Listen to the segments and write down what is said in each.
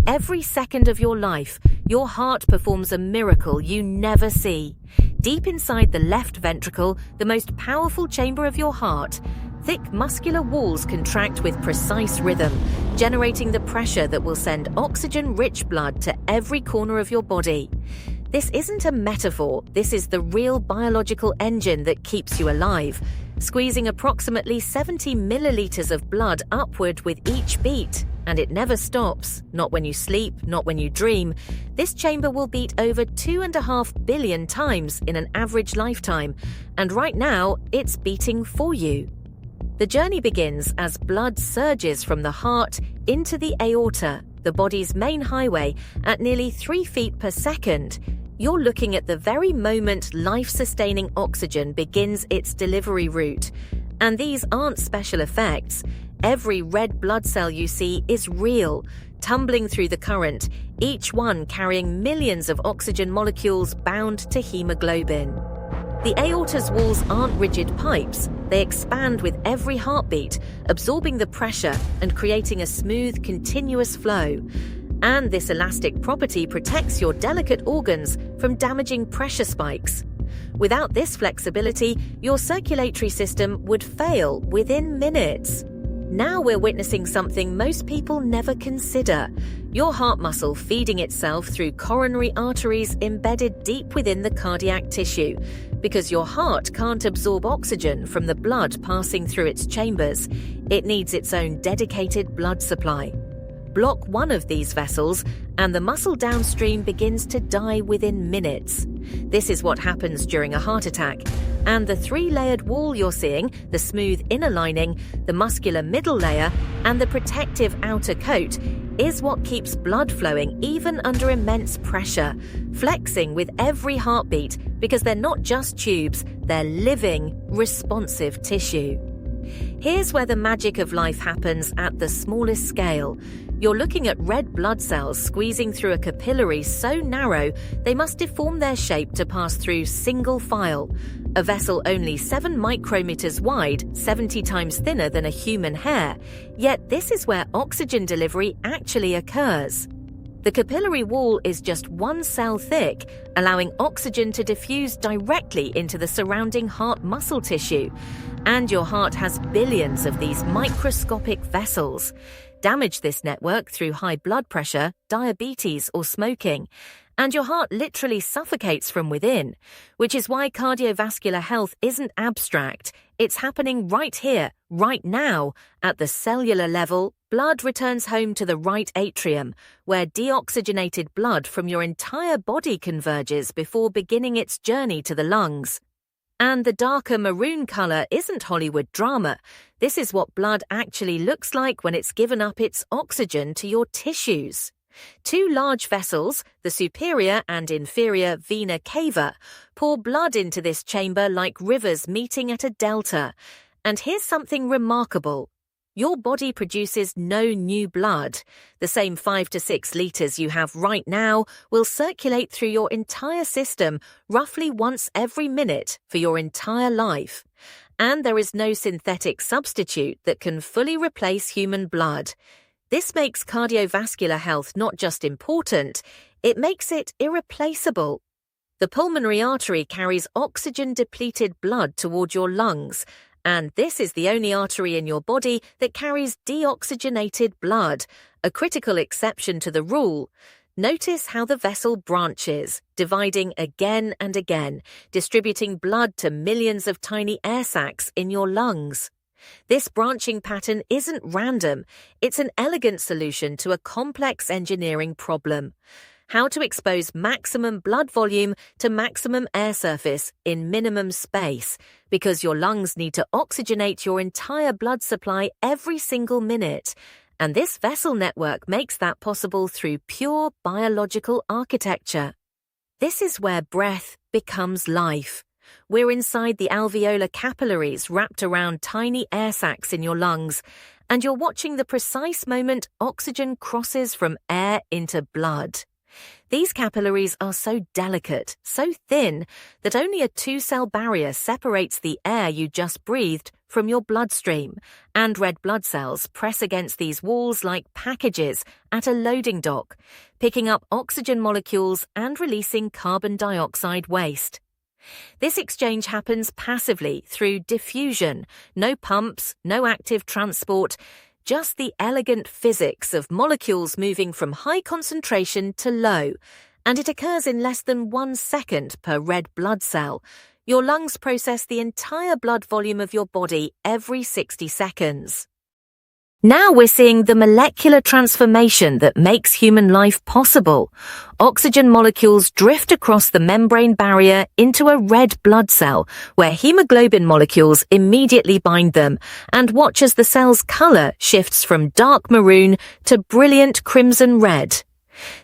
Every second of your life, your heart performs a miracle you never see. Deep inside the left ventricle, the most powerful chamber of your heart, thick muscular walls contract with precise rhythm, generating the pressure that will send oxygen-rich blood to every corner of your body. This isn't a metaphor, this is the real biological engine that keeps you alive, squeezing approximately 70 milliliters of blood upward with each beat. And it never stops, not when you sleep, not when you dream. This chamber will beat over 2.5 billion times in an average lifetime, and right now, it's beating for you. The journey begins as blood surges from the heart into the aorta, the body's main highway, at nearly 3 feet per second. You're looking at the very moment life-sustaining oxygen begins its delivery route. And these aren't special effects. Every red blood cell you see is real, tumbling through the current, each one carrying millions of oxygen molecules bound to hemoglobin. The aorta's walls aren't rigid pipes. They expand with every heartbeat, absorbing the pressure and creating a smooth, continuous flow. And this elastic property protects your delicate organs from damaging pressure spikes. Without this flexibility, your circulatory system would fail within minutes. Now we're witnessing something most people never consider. Your heart muscle feeding itself through coronary arteries embedded deep within the cardiac tissue. Because your heart can't absorb oxygen from the blood passing through its chambers, it needs its own dedicated blood supply. Block one of these vessels, and the muscle downstream begins to die within minutes. This is what happens during a heart attack. And the 3-layered wall you're seeing, the smooth inner lining, the muscular middle layer, and the protective outer coat, is what keeps blood flowing even under immense pressure, flexing with every heartbeat because they're not just tubes, they're living, responsive tissue. Here's where the magic of life happens at the smallest scale. You're looking at red blood cells squeezing through a capillary so narrow they must deform their shape to pass through single file. A vessel only 7 micrometers wide, 70 times thinner than a human hair. Yet this is where oxygen delivery actually occurs. The capillary wall is just 1 cell thick, allowing oxygen to diffuse directly into the surrounding heart muscle tissue. And your heart has billions of these microscopic vessels. Damage this network through high blood pressure, diabetes, or smoking, and your heart literally suffocates from within, which is why cardiovascular health isn't abstract. It's happening right here, right now. At the cellular level, blood returns home to the right atrium, where deoxygenated blood from your entire body converges before beginning its journey to the lungs. And the darker maroon color isn't Hollywood drama. This is what blood actually looks like when it's given up its oxygen to your tissues. 2 large vessels, the superior and inferior vena cava, pour blood into this chamber like rivers meeting at a delta. And here's something remarkable. Your body produces no new blood. The same 5 to 6 liters you have right now will circulate through your entire system roughly once every minute for your entire life. And there is no synthetic substitute that can fully replace human blood. This makes cardiovascular health not just important, it makes it irreplaceable. The pulmonary artery carries oxygen-depleted blood toward your lungs, and this is the only artery in your body that carries deoxygenated blood, a critical exception to the rule. Notice how the vessel branches, dividing again and again, distributing blood to millions of tiny air sacs in your lungs. This branching pattern isn't random, it's an elegant solution to a complex engineering problem. How to expose maximum blood volume to maximum air surface in minimum space, because your lungs need to oxygenate your entire blood supply every single minute. And this vessel network makes that possible through pure biological architecture. This is where breath becomes life. We're inside the alveolar capillaries wrapped around tiny air sacs in your lungs, and you're watching the precise moment oxygen crosses from air into blood. These capillaries are so delicate, so thin, that only a 2-cell barrier separates the air you just breathed from your bloodstream, and red blood cells press against these walls like packages at a loading dock, picking up oxygen molecules and releasing carbon dioxide waste. This exchange happens passively through diffusion, no pumps, no active transport, just the elegant physics of molecules moving from high concentration to low, and it occurs in less than 1 second per red blood cell. Your lungs process the entire blood volume of your body every 60 seconds. Now we're seeing the molecular transformation that makes human life possible. Oxygen molecules drift across the membrane barrier into a red blood cell, where hemoglobin molecules immediately bind them, and watch as the cell's color shifts from dark maroon to brilliant crimson red.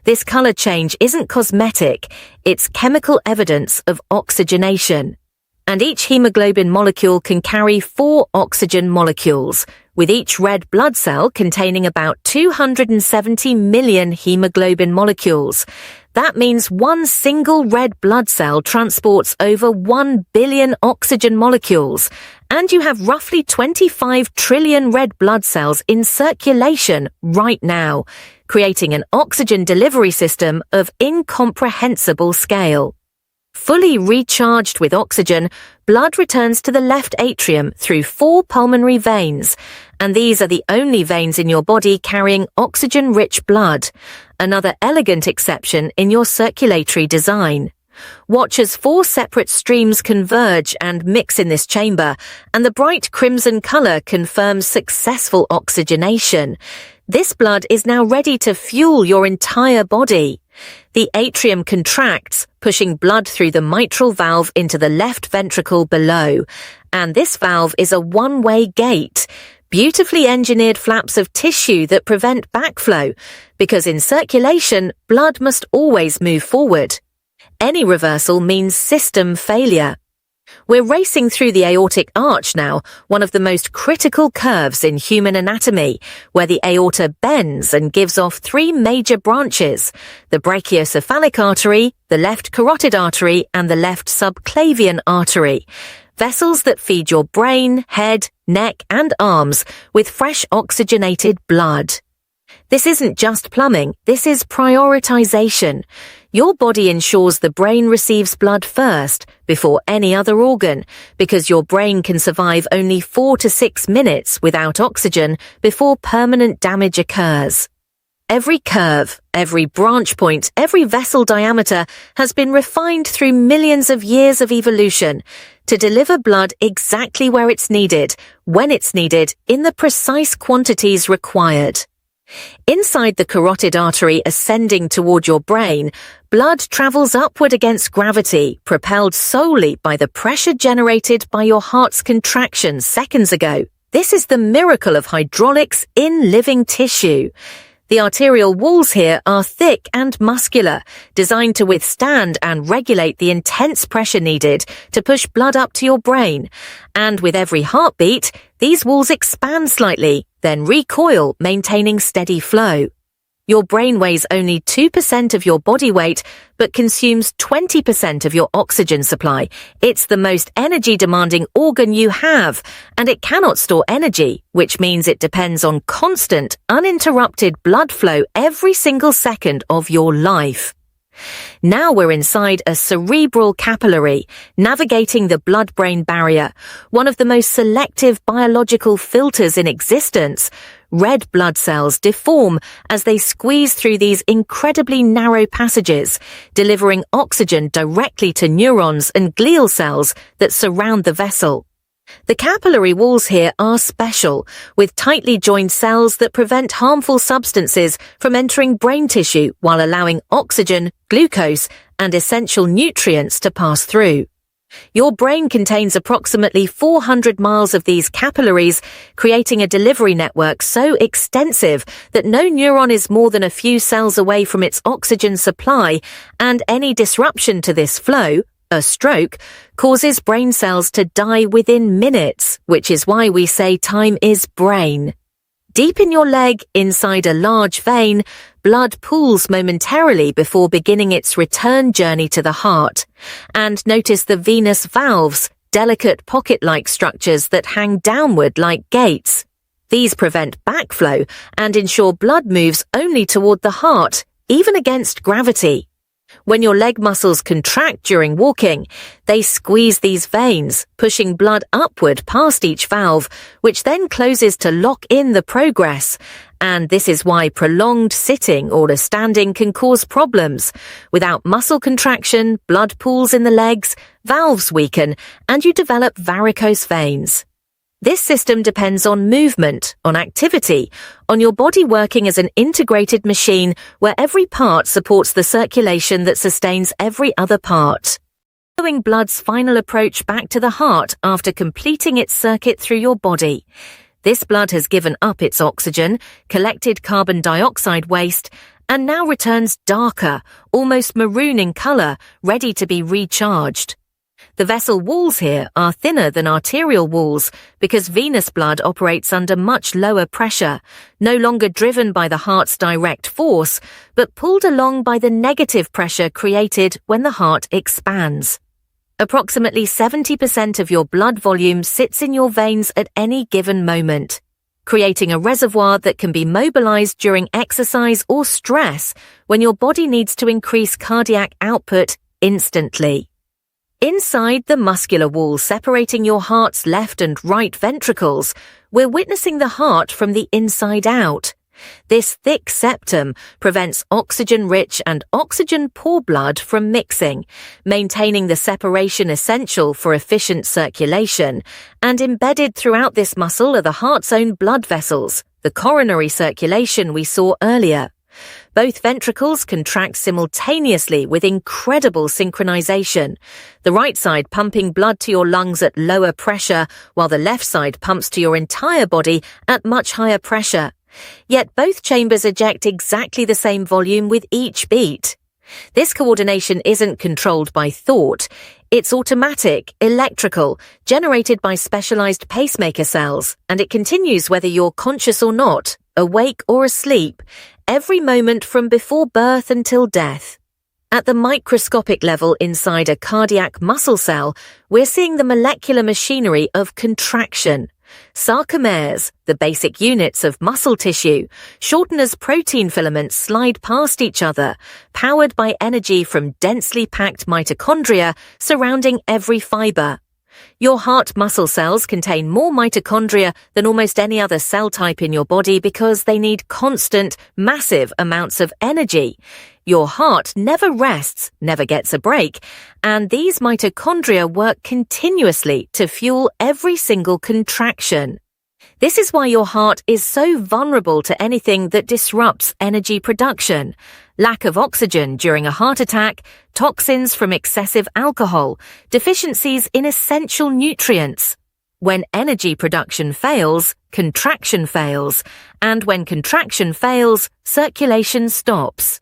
This color change isn't cosmetic, it's chemical evidence of oxygenation. And each hemoglobin molecule can carry 4 oxygen molecules, with each red blood cell containing about 270 million hemoglobin molecules. That means one single red blood cell transports over 1 billion oxygen molecules, and you have roughly 25 trillion red blood cells in circulation right now, creating an oxygen delivery system of incomprehensible scale. Fully recharged with oxygen, blood returns to the left atrium through 4 pulmonary veins, and these are the only veins in your body carrying oxygen-rich blood, another elegant exception in your circulatory design. Watch as 4 separate streams converge and mix in this chamber, and the bright crimson color confirms successful oxygenation. This blood is now ready to fuel your entire body. The atrium contracts, pushing blood through the mitral valve into the left ventricle below. And this valve is a one-way gate, beautifully engineered flaps of tissue that prevent backflow, because in circulation, blood must always move forward. Any reversal means system failure. We're racing through the aortic arch now, one of the most critical curves in human anatomy, where the aorta bends and gives off 3 major branches: the brachiocephalic artery, the left carotid artery, and the left subclavian artery. Vessels that feed your brain, head, neck, and arms with fresh oxygenated blood. This isn't just plumbing, this is prioritization. Your body ensures the brain receives blood first, before any other organ, because your brain can survive only 4 to 6 minutes without oxygen before permanent damage occurs. Every curve, every branch point, every vessel diameter has been refined through millions of years of evolution to deliver blood exactly where it's needed, when it's needed, in the precise quantities required. Inside the carotid artery ascending toward your brain, blood travels upward against gravity, propelled solely by the pressure generated by your heart's contraction seconds ago. This is the miracle of hydraulics in living tissue. The arterial walls here are thick and muscular, designed to withstand and regulate the intense pressure needed to push blood up to your brain. And with every heartbeat, these walls expand slightly, then recoil, maintaining steady flow. Your brain weighs only 2% of your body weight, but consumes 20% of your oxygen supply. It's the most energy-demanding organ you have, and it cannot store energy, which means it depends on constant, uninterrupted blood flow every single second of your life. Now we're inside a cerebral capillary, navigating the blood-brain barrier, one of the most selective biological filters in existence. Red blood cells deform as they squeeze through these incredibly narrow passages, delivering oxygen directly to neurons and glial cells that surround the vessel. The capillary walls here are special, with tightly joined cells that prevent harmful substances from entering brain tissue while allowing oxygen, glucose, and essential nutrients to pass through. Your brain contains approximately 400 miles of these capillaries, creating a delivery network so extensive that no neuron is more than a few cells away from its oxygen supply, and any disruption to this flow, a stroke, causes brain cells to die within minutes, which is why we say time is brain. Deep in your leg, inside a large vein, blood pools momentarily before beginning its return journey to the heart. And notice the venous valves. delicate pocket-like structures that hang downward like gates. These prevent backflow and ensure blood moves only toward the heart, even against gravity. When your leg muscles contract during walking, they squeeze these veins, pushing blood upward past each valve, which then closes to lock in the progress. And this is why prolonged sitting or standing can cause problems. Without muscle contraction, blood pools in the legs, valves weaken, and you develop varicose veins. This system depends on movement, on activity, on your body working as an integrated machine where every part supports the circulation that sustains every other part. Following blood's final approach back to the heart after completing its circuit through your body. This blood has given up its oxygen, collected carbon dioxide waste, and now returns darker, almost maroon in color, ready to be recharged. The vessel walls here are thinner than arterial walls because venous blood operates under much lower pressure, no longer driven by the heart's direct force, but pulled along by the negative pressure created when the heart expands. Approximately 70% of your blood volume sits in your veins at any given moment, creating a reservoir that can be mobilized during exercise or stress when your body needs to increase cardiac output instantly. Inside the muscular wall separating your heart's left and right ventricles, we're witnessing the heart from the inside out. This thick septum prevents oxygen-rich and oxygen-poor blood from mixing, maintaining the separation essential for efficient circulation, and embedded throughout this muscle are the heart's own blood vessels, the coronary circulation we saw earlier. Both ventricles contract simultaneously with incredible synchronization, the right side pumping blood to your lungs at lower pressure, while the left side pumps to your entire body at much higher pressure. Yet both chambers eject exactly the same volume with each beat. This coordination isn't controlled by thought. It's automatic, electrical, generated by specialized pacemaker cells, and it continues whether you're conscious or not, awake or asleep, every moment from before birth until death. At the microscopic level inside a cardiac muscle cell, we're seeing the molecular machinery of contraction. Sarcomeres, the basic units of muscle tissue, shorten as protein filaments slide past each other, powered by energy from densely packed mitochondria surrounding every fiber. Your heart muscle cells contain more mitochondria than almost any other cell type in your body because they need constant, massive amounts of energy. Your heart never rests, never gets a break, and these mitochondria work continuously to fuel every single contraction. This is why your heart is so vulnerable to anything that disrupts energy production. Lack of oxygen during a heart attack, toxins from excessive alcohol, deficiencies in essential nutrients. When energy production fails, contraction fails, and when contraction fails, circulation stops.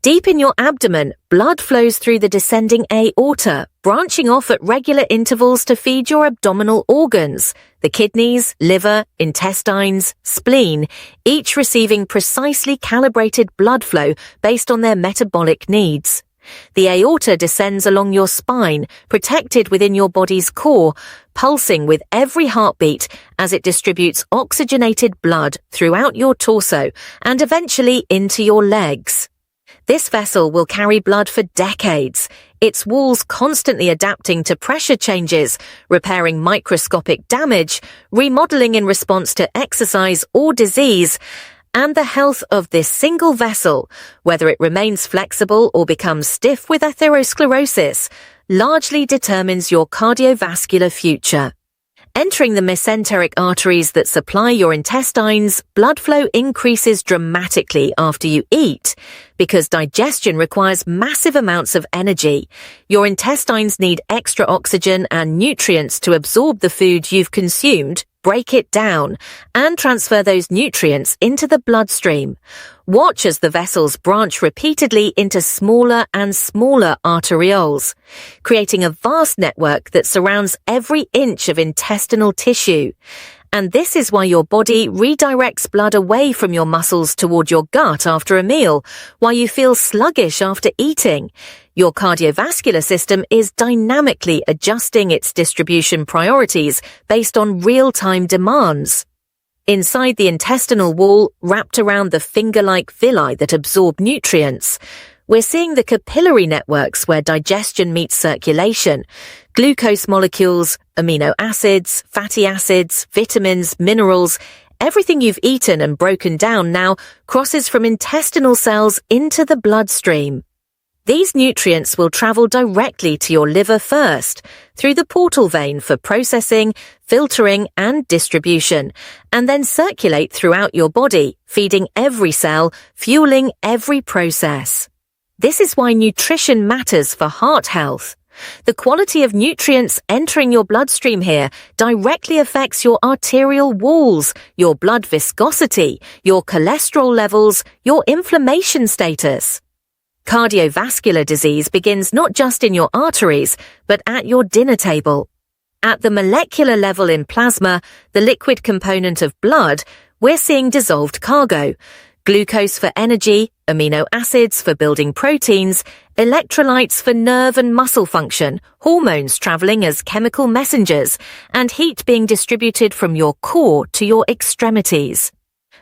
Deep in your abdomen, blood flows through the descending aorta, branching off at regular intervals to feed your abdominal organs, the kidneys, liver, intestines, spleen, each receiving precisely calibrated blood flow based on their metabolic needs. The aorta descends along your spine, protected within your body's core, pulsing with every heartbeat as it distributes oxygenated blood throughout your torso and eventually into your legs. This vessel will carry blood for decades, its walls constantly adapting to pressure changes, repairing microscopic damage, remodeling in response to exercise or disease, and the health of this single vessel, whether it remains flexible or becomes stiff with atherosclerosis, largely determines your cardiovascular future. Entering the mesenteric arteries that supply your intestines, blood flow increases dramatically after you eat. Because digestion requires massive amounts of energy, your intestines need extra oxygen and nutrients to absorb the food you've consumed, break it down, and transfer those nutrients into the bloodstream. Watch as the vessels branch repeatedly into smaller and smaller arterioles, creating a vast network that surrounds every inch of intestinal tissue. And this is why your body redirects blood away from your muscles toward your gut after a meal, why you feel sluggish after eating. Your cardiovascular system is dynamically adjusting its distribution priorities based on real-time demands. Inside the intestinal wall, wrapped around the finger-like villi that absorb nutrients, we're seeing the capillary networks where digestion meets circulation. Glucose molecules, amino acids, fatty acids, vitamins, minerals, everything you've eaten and broken down now crosses from intestinal cells into the bloodstream. These nutrients will travel directly to your liver first, through the portal vein for processing, filtering, and distribution, and then circulate throughout your body, feeding every cell, fueling every process. This is why nutrition matters for heart health. The quality of nutrients entering your bloodstream here directly affects your arterial walls, your blood viscosity, your cholesterol levels, your inflammation status. Cardiovascular disease begins not just in your arteries, but at your dinner table. At the molecular level in plasma, the liquid component of blood, we're seeing dissolved cargo. Glucose for energy, amino acids for building proteins, electrolytes for nerve and muscle function, hormones traveling as chemical messengers, and heat being distributed from your core to your extremities.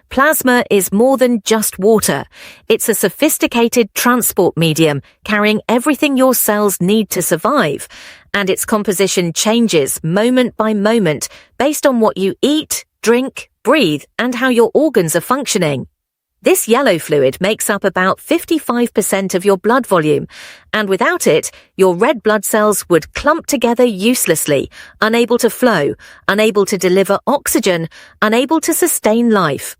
Plasma is more than just water. It's a sophisticated transport medium carrying everything your cells need to survive, and its composition changes moment by moment based on what you eat, drink, breathe, and how your organs are functioning. This yellow fluid makes up about 55% of your blood volume, and without it, your red blood cells would clump together uselessly, unable to flow, unable to deliver oxygen, unable to sustain life.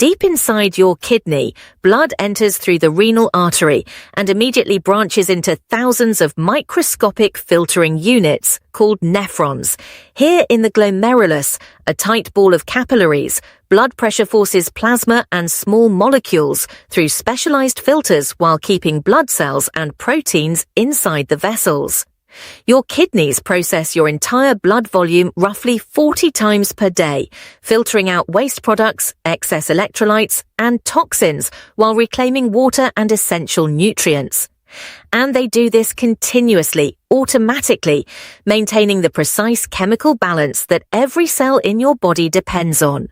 Deep inside your kidney, blood enters through the renal artery and immediately branches into thousands of microscopic filtering units called nephrons. Here in the glomerulus, a tight ball of capillaries, blood pressure forces plasma and small molecules through specialized filters while keeping blood cells and proteins inside the vessels. Your kidneys process your entire blood volume roughly 40 times per day, filtering out waste products, excess electrolytes, and toxins while reclaiming water and essential nutrients. And they do this continuously, automatically, maintaining the precise chemical balance that every cell in your body depends on.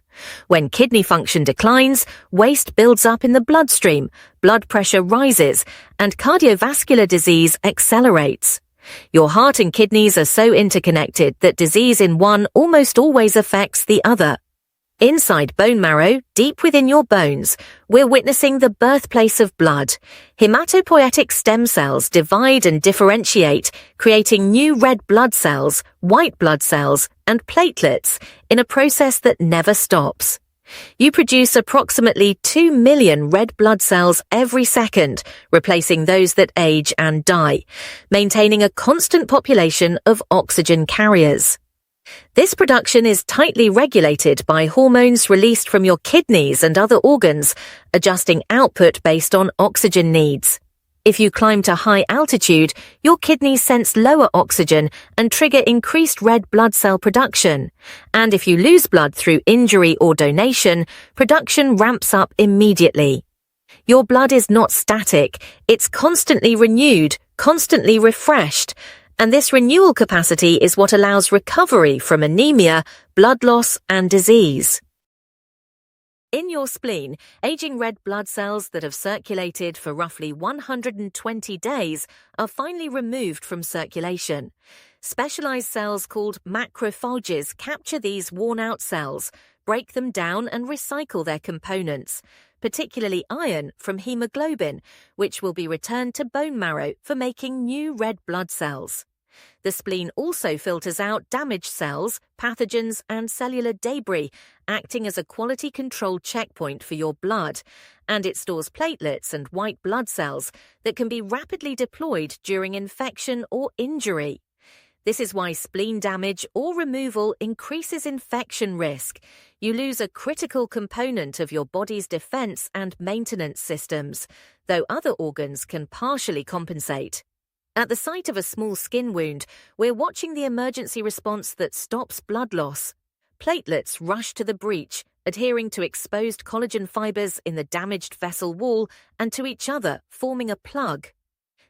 When kidney function declines, waste builds up in the bloodstream, blood pressure rises, and cardiovascular disease accelerates. Your heart and kidneys are so interconnected that disease in one almost always affects the other. Inside bone marrow, deep within your bones, we're witnessing the birthplace of blood. Hematopoietic stem cells divide and differentiate, creating new red blood cells, white blood cells, and platelets in a process that never stops. You produce approximately 2 million red blood cells every second, replacing those that age and die, maintaining a constant population of oxygen carriers. This production is tightly regulated by hormones released from your kidneys and other organs, adjusting output based on oxygen needs. If you climb to high altitude, your kidneys sense lower oxygen and trigger increased red blood cell production. And if you lose blood through injury or donation, production ramps up immediately. Your blood is not static, it's constantly renewed, constantly refreshed. And this renewal capacity is what allows recovery from anemia, blood loss, and disease. In your spleen, aging red blood cells that have circulated for roughly 120 days are finally removed from circulation. Specialized cells called macrophages capture these worn-out cells, break them down and recycle their components, particularly iron from hemoglobin, which will be returned to bone marrow for making new red blood cells. The spleen also filters out damaged cells, pathogens, and cellular debris, acting as a quality control checkpoint for your blood, and it stores platelets and white blood cells that can be rapidly deployed during infection or injury. This is why spleen damage or removal increases infection risk. You lose a critical component of your body's defense and maintenance systems, though other organs can partially compensate. At the site of a small skin wound, we're watching the emergency response that stops blood loss. Platelets rush to the breach, adhering to exposed collagen fibers in the damaged vessel wall and to each other, forming a plug.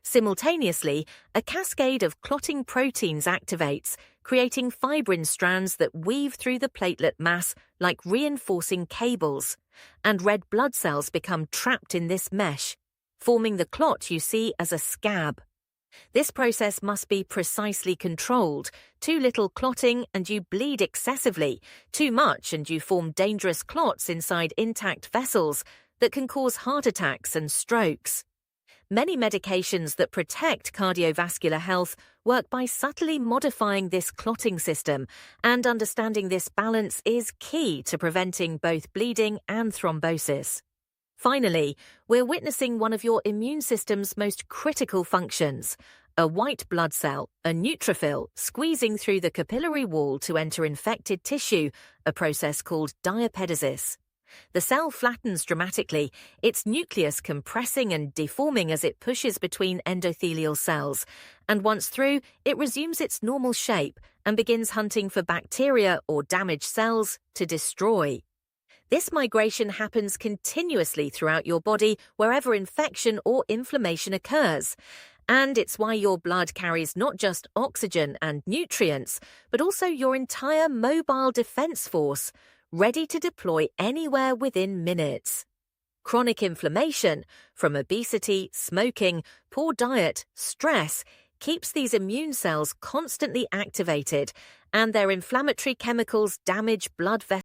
Simultaneously, a cascade of clotting proteins activates, creating fibrin strands that weave through the platelet mass like reinforcing cables, and red blood cells become trapped in this mesh, forming the clot you see as a scab. This process must be precisely controlled. Too little clotting and you bleed excessively. Too much and you form dangerous clots inside intact vessels that can cause heart attacks and strokes. Many medications that protect cardiovascular health work by subtly modifying this clotting system, and understanding this balance is key to preventing both bleeding and thrombosis. Finally, we're witnessing one of your immune system's most critical functions, a white blood cell, a neutrophil, squeezing through the capillary wall to enter infected tissue, a process called diapedesis. The cell flattens dramatically, its nucleus compressing and deforming as it pushes between endothelial cells, and once through, it resumes its normal shape and begins hunting for bacteria or damaged cells to destroy. This migration happens continuously throughout your body wherever infection or inflammation occurs. And it's why your blood carries not just oxygen and nutrients, but also your entire mobile defense force, ready to deploy anywhere within minutes. Chronic inflammation, from obesity, smoking, poor diet, stress, keeps these immune cells constantly activated, and their inflammatory chemicals damage blood vessels